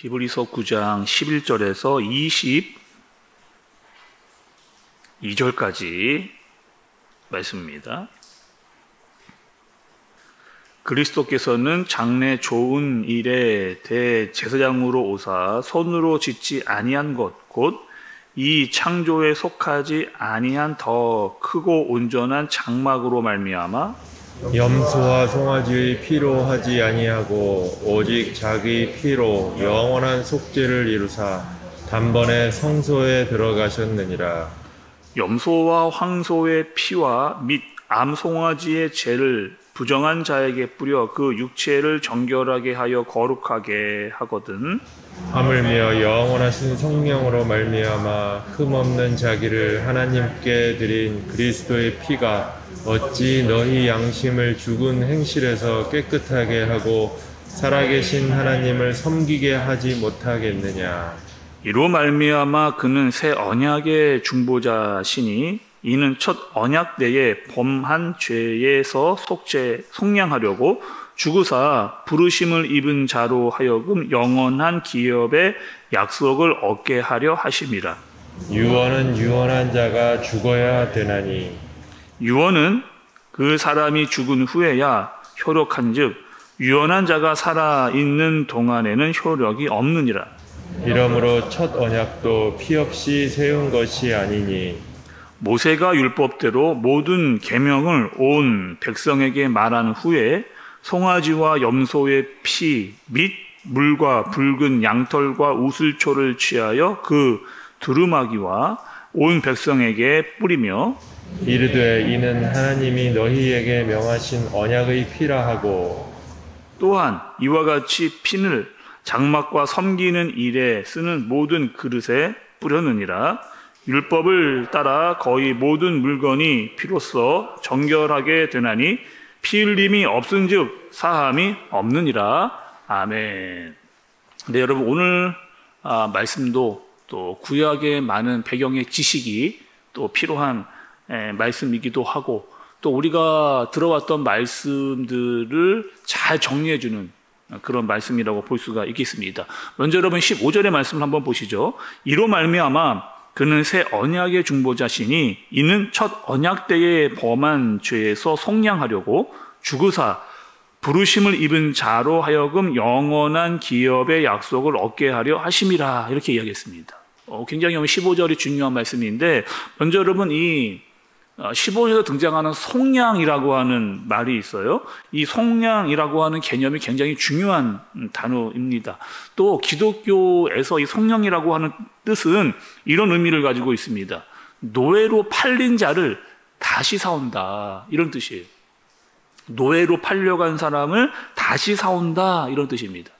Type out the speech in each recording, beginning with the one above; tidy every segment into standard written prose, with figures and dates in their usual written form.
히브리서 9장 11절에서 22절까지 말씀입니다. 그리스도께서는 장래 좋은 일에 대제사장으로 오사 손으로 짓지 아니한 것 곧 이 창조에 속하지 아니한 더 크고 온전한 장막으로 말미암아 염소와 송아지의 피로 하지 아니하고 오직 자기 피로 영원한 속죄를 이루사 단번에 성소에 들어가셨느니라. 염소와 황소의 피와 및 암송아지의 죄를 부정한 자에게 뿌려 그 육체를 정결하게 하여 거룩하게 하거든. 하물며 영원하신 성령으로 말미암아 흠없는 자기를 하나님께 드린 그리스도의 피가 어찌 너희 양심을 죽은 행실에서 깨끗하게 하고 살아계신 하나님을 섬기게 하지 못하겠느냐. 이로 말미암아 그는 새 언약의 중보자시니 이는 첫 언약 때에 범한 죄에서 속량하려고 죽으사 부르심을 입은 자로 하여금 영원한 기업의 약속을 얻게 하려 하심이라. 유언은 유언한 자가 죽어야 되나니 유언은 그 사람이 죽은 후에야 효력한즉 유언한 자가 살아있는 동안에는 효력이 없느니라. 이러므로 첫 언약도 피 없이 세운 것이 아니니 모세가 율법대로 모든 계명을 온 백성에게 말한 후에 송아지와 염소의 피 및 물과 붉은 양털과 우슬초를 취하여 그 두루마기와 온 백성에게 뿌리며 이르되 이는 하나님이 너희에게 명하신 언약의 피라 하고 또한 이와 같이 피를 장막과 섬기는 일에 쓰는 모든 그릇에 뿌렸느니라. 율법을 따라 거의 모든 물건이 피로써 정결하게 되나니 피 흘림이 없은즉 사함이 없느니라. 아멘. 네, 여러분 오늘 말씀도 또 구약의 많은 배경의 지식이 또 필요한 말씀이기도 하고 또 우리가 들어왔던 말씀들을 잘 정리해주는 그런 말씀이라고 볼 수가 있겠습니다. 먼저 여러분 15절의 말씀을 한번 보시죠. 이로 말미암아 그는 새 언약의 중보자시니 이는 첫 언약 때에 범한 죄에서 속량하려고 죽으사 부르심을 입은 자로 하여금 영원한 기업의 약속을 얻게 하려 하심이라. 이렇게 이야기했습니다. 굉장히 15절이 중요한 말씀인데 먼저 여러분 이 15절에서 등장하는 속량이라고 하는 말이 있어요. 이 속량이라고 하는 개념이 굉장히 중요한 단어입니다. 또 기독교에서 이 속량이라고 하는 뜻은 이런 의미를 가지고 있습니다. 노예로 팔린 자를 다시 사온다, 이런 뜻이에요. 노예로 팔려간 사람을 다시 사온다, 이런 뜻입니다.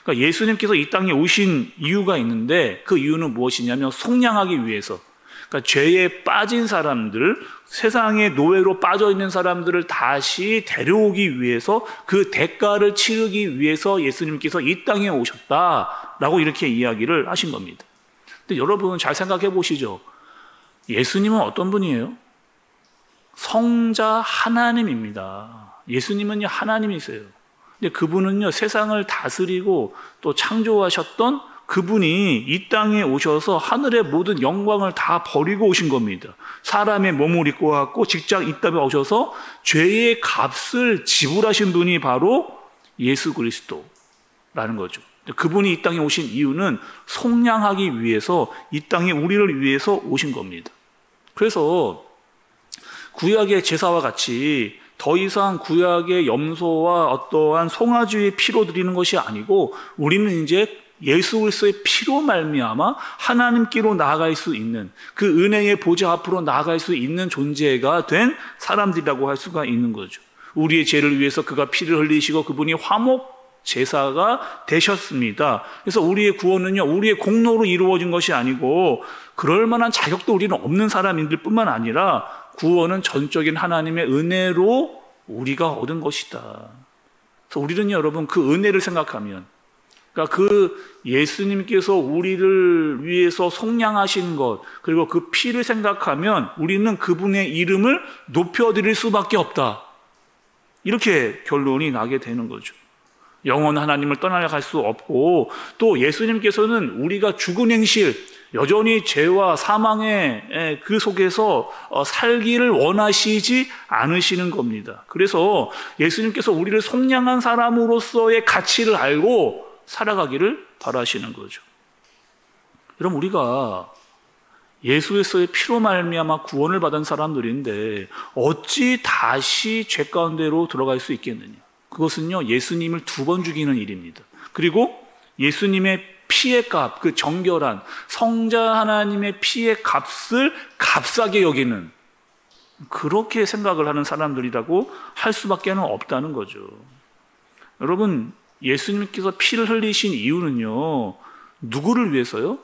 그러니까 예수님께서 이 땅에 오신 이유가 있는데 그 이유는 무엇이냐면 속량하기 위해서, 그러니까 죄에 빠진 사람들, 세상의 노예로 빠져 있는 사람들을 다시 데려오기 위해서 그 대가를 치르기 위해서 예수님께서 이 땅에 오셨다라고 이렇게 이야기를 하신 겁니다. 근데 여러분 잘 생각해 보시죠. 예수님은 어떤 분이에요? 성자 하나님입니다. 예수님은요 하나님이세요. 근데 그분은요 세상을 다스리고 또 창조하셨던 그분이 이 땅에 오셔서 하늘의 모든 영광을 다 버리고 오신 겁니다. 사람의 몸을 입고 왔고 직접 이 땅에 오셔서 죄의 값을 지불하신 분이 바로 예수 그리스도라는 거죠. 그분이 이 땅에 오신 이유는 속량하기 위해서 이 땅에 우리를 위해서 오신 겁니다. 그래서 구약의 제사와 같이 더 이상 구약의 염소와 어떠한 송아지의 피로 드리는 것이 아니고 우리는 이제 예수 그리스도의 피로 말미암아 하나님께로 나아갈 수 있는 그 은혜의 보좌 앞으로 나아갈 수 있는 존재가 된 사람들이라고 할 수가 있는 거죠. 우리의 죄를 위해서 그가 피를 흘리시고 그분이 화목 제사가 되셨습니다. 그래서 우리의 구원은요 우리의 공로로 이루어진 것이 아니고 그럴 만한 자격도 우리는 없는 사람들 뿐만 아니라 구원은 전적인 하나님의 은혜로 우리가 얻은 것이다. 그래서 우리는 여러분 그 은혜를 생각하면, 그러니까 그 예수님께서 우리를 위해서 속량하신 것 그리고 그 피를 생각하면 우리는 그분의 이름을 높여드릴 수밖에 없다. 이렇게 결론이 나게 되는 거죠. 영원 하나님을 떠나갈 수 없고, 또 예수님께서는 우리가 죽은 행실, 여전히 죄와 사망의 그 속에서 살기를 원하시지 않으시는 겁니다. 그래서 예수님께서 우리를 속량한 사람으로서의 가치를 알고 살아가기를 바라시는 거죠. 여러분, 우리가 예수의 피로 말미암아 구원을 받은 사람들인데 어찌 다시 죄 가운데로 들어갈 수 있겠느냐? 그것은요, 예수님을 2번 죽이는 일입니다. 그리고 예수님의 피의 값, 그 정결한 성자 하나님의 피의 값을 값싸게 여기는, 그렇게 생각을 하는 사람들이라고 할 수밖에 없다는 거죠. 여러분, 예수님께서 피를 흘리신 이유는요, 누구를 위해서요?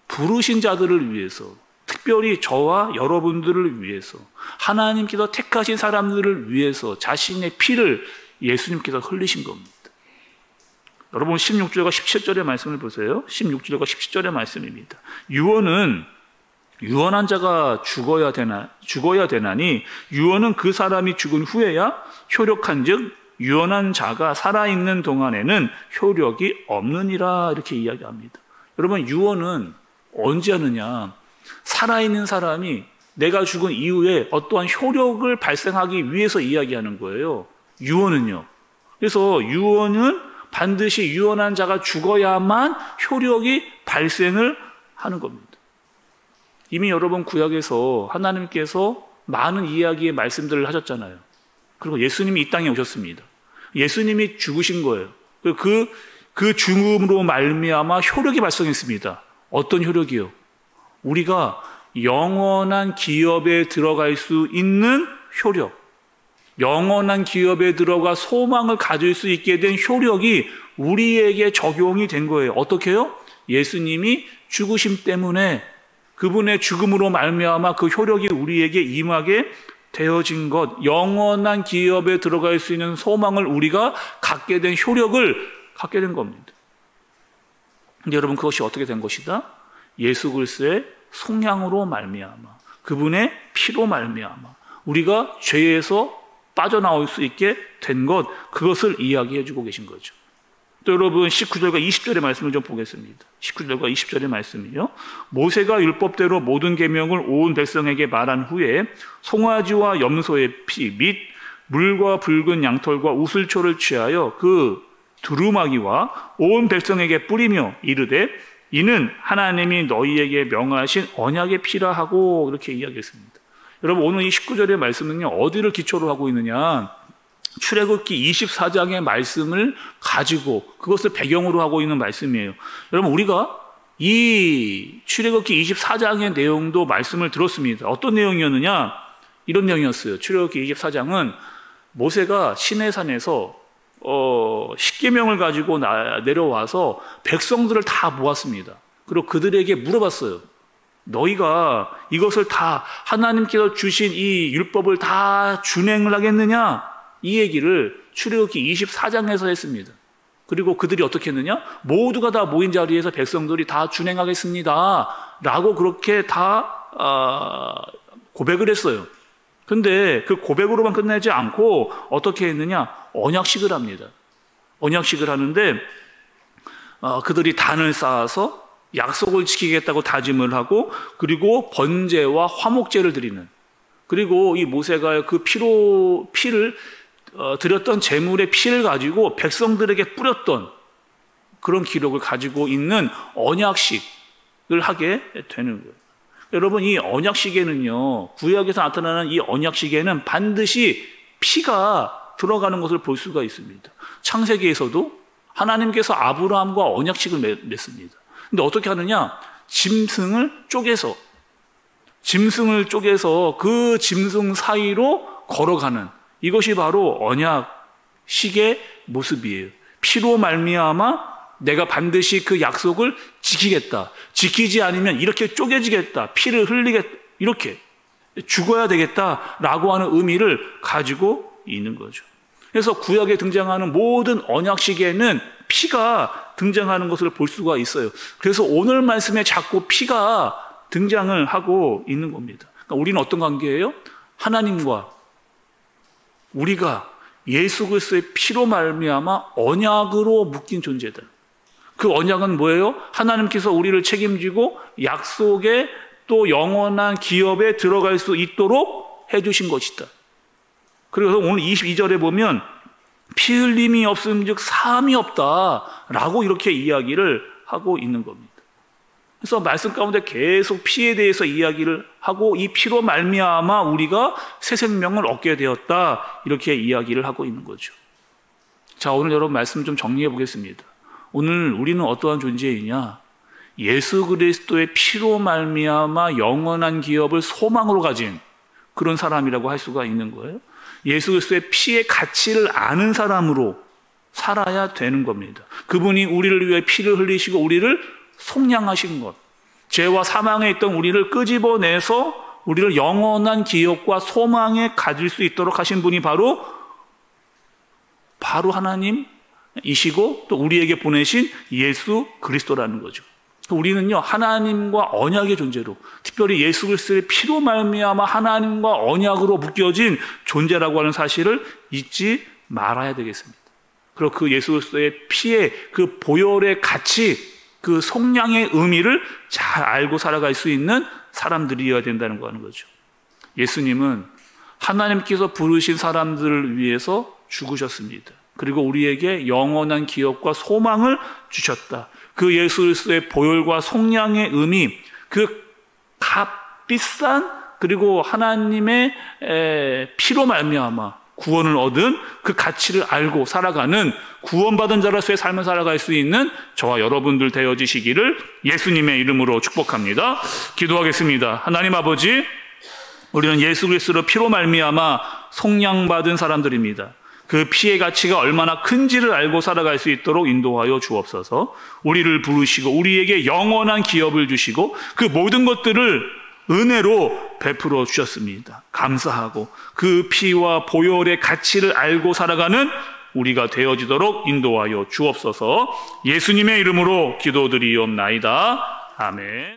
부르신 자들을 위해서, 특별히 저와 여러분들을 위해서, 하나님께서 택하신 사람들을 위해서 자신의 피를 예수님께서 흘리신 겁니다. 여러분, 16절과 17절의 말씀을 보세요. 16절과 17절의 말씀입니다. 유언은 유언한 자가 죽어야 되나니 유언은 그 사람이 죽은 후에야 효력한즉 유언한 자가 살아있는 동안에는 효력이 없느니라, 이렇게 이야기합니다. 여러분, 유언은 언제 하느냐? 살아있는 사람이 내가 죽은 이후에 어떠한 효력을 발생하기 위해서 이야기하는 거예요. 유언은요. 그래서 유언은 반드시 유언한 자가 죽어야만 효력이 발생을 하는 겁니다. 이미 여러분, 구약에서 하나님께서 많은 이야기의 말씀들을 하셨잖아요. 그리고 예수님이 이 땅에 오셨습니다. 예수님이 죽으신 거예요. 그 죽음으로 말미암아 효력이 발생했습니다. 어떤 효력이요? 우리가 영원한 기업에 들어갈 수 있는 효력, 영원한 기업에 들어가 소망을 가질 수 있게 된 효력이 우리에게 적용이 된 거예요. 어떻게요? 예수님이 죽으심 때문에, 그분의 죽음으로 말미암아 그 효력이 우리에게 임하게 되어진 것, 영원한 기업에 들어갈 수 있는 소망을 우리가 갖게 된 효력을 갖게 된 겁니다. 근데 여러분, 그것이 어떻게 된 것이다? 예수 그리스도의 속량으로 말미암아, 그분의 피로 말미암아 우리가 죄에서 빠져나올 수 있게 된 것, 그것을 이야기해 주고 계신 거죠. 또 여러분, 19절과 20절의 말씀을 좀 보겠습니다. 19절과 20절의 말씀이요. 모세가 율법대로 모든 계명을 온 백성에게 말한 후에 송아지와 염소의 피 및 물과 붉은 양털과 우슬초를 취하여 그 두루마기와 온 백성에게 뿌리며 이르되 이는 하나님이 너희에게 명하신 언약의 피라 하고, 이렇게 이야기했습니다. 여러분, 오늘 이 19절의 말씀은요, 어디를 기초로 하고 있느냐? 출애굽기 24장의 말씀을 가지고 그것을 배경으로 하고 있는 말씀이에요. 여러분, 우리가 이 출애굽기 24장의 내용도 말씀을 들었습니다. 어떤 내용이었느냐? 이런 내용이었어요. 출애굽기 24장은 모세가 시내산에서 10계명을 가지고 내려와서 백성들을 다 모았습니다. 그리고 그들에게 물어봤어요. 너희가 이것을 다, 하나님께서 주신 이 율법을 다 준행을 하겠느냐? 이 얘기를 출애굽기 24장에서 했습니다. 그리고 그들이 어떻게 했느냐? 모두가 다 모인 자리에서 백성들이 다 준행하겠습니다 라고 그렇게 다 고백을 했어요. 근데 그 고백으로만 끝내지 않고 어떻게 했느냐? 언약식을 합니다. 언약식을 하는데 그들이 단을 쌓아서 약속을 지키겠다고 다짐을 하고, 그리고 번제와 화목제를 드리는, 그리고 이 모세가 그 피를 드렸던 제물의 피를 가지고 백성들에게 뿌렸던 그런 기록을 가지고 있는 언약식을 하게 되는 거예요. 여러분, 이 언약식에는요, 구약에서 나타나는 이 언약식에는 반드시 피가 들어가는 것을 볼 수가 있습니다. 창세기에서도 하나님께서 아브라함과 언약식을 맺습니다. 근데 어떻게 하느냐? 짐승을 쪼개서 그 짐승 사이로 걸어가는, 이것이 바로 언약식의 모습이에요. 피로 말미암아 내가 반드시 그 약속을 지키겠다, 지키지 않으면 이렇게 쪼개지겠다, 피를 흘리겠다, 이렇게 죽어야 되겠다라고 하는 의미를 가지고 있는 거죠. 그래서 구약에 등장하는 모든 언약식에는 피가 등장하는 것을 볼 수가 있어요. 그래서 오늘 말씀에 자꾸 피가 등장을 하고 있는 겁니다. 그러니까 우리는 어떤 관계예요? 하나님과 우리가 예수 그리스도의 피로 말미암아 언약으로 묶인 존재다. 그 언약은 뭐예요? 하나님께서 우리를 책임지고 약속의 또 영원한 기업에 들어갈 수 있도록 해주신 것이다. 그래서 오늘 22절에 보면 피 흘림이 없음즉 사함이 없다라고 이렇게 이야기를 하고 있는 겁니다. 그래서 말씀 가운데 계속 피에 대해서 이야기를 하고 이 피로 말미암아 우리가 새 생명을 얻게 되었다 이렇게 이야기를 하고 있는 거죠. 자, 오늘 여러분 말씀 좀 정리해 보겠습니다. 오늘 우리는 어떠한 존재이냐? 예수 그리스도의 피로 말미암아 영원한 기업을 소망으로 가진 그런 사람이라고 할 수가 있는 거예요. 예수 그리스도의 피의 가치를 아는 사람으로 살아야 되는 겁니다. 그분이 우리를 위해 피를 흘리시고 우리를 속량하신 것, 죄와 사망에 있던 우리를 끄집어내서 우리를 영원한 기업과 소망에 가질 수 있도록 하신 분이 바로 하나님이시고 또 우리에게 보내신 예수 그리스도라는 거죠. 우리는요, 하나님과 언약의 존재로, 특별히 예수 그리스도의 피로 말미암아 하나님과 언약으로 묶여진 존재라고 하는 사실을 잊지 말아야 되겠습니다. 그리고 그 예수 그리스도의 피의 그 보혈의 가치, 그 속량의 의미를 잘 알고 살아갈 수 있는 사람들이어야 된다는 거 하는 거죠. 예수님은 하나님께서 부르신 사람들을 위해서 죽으셨습니다. 그리고 우리에게 영원한 기업과 소망을 주셨다. 그 예수 그리스도의 보혈과 속량의 의미, 그 값비싼 그리고 하나님의 피로 말미암아 구원을 얻은 그 가치를 알고 살아가는 구원받은 자로서의 삶을 살아갈 수 있는 저와 여러분들 되어지시기를 예수님의 이름으로 축복합니다. 기도하겠습니다. 하나님 아버지, 우리는 예수 그리스도로 피로 말미암아 속량받은 사람들입니다. 그 피의 가치가 얼마나 큰지를 알고 살아갈 수 있도록 인도하여 주옵소서. 우리를 부르시고 우리에게 영원한 기업을 주시고 그 모든 것들을 은혜로 베풀어 주셨습니다. 감사하고 그 피와 보혈의 가치를 알고 살아가는 우리가 되어지도록 인도하여 주옵소서. 예수님의 이름으로 기도드리옵나이다. 아멘.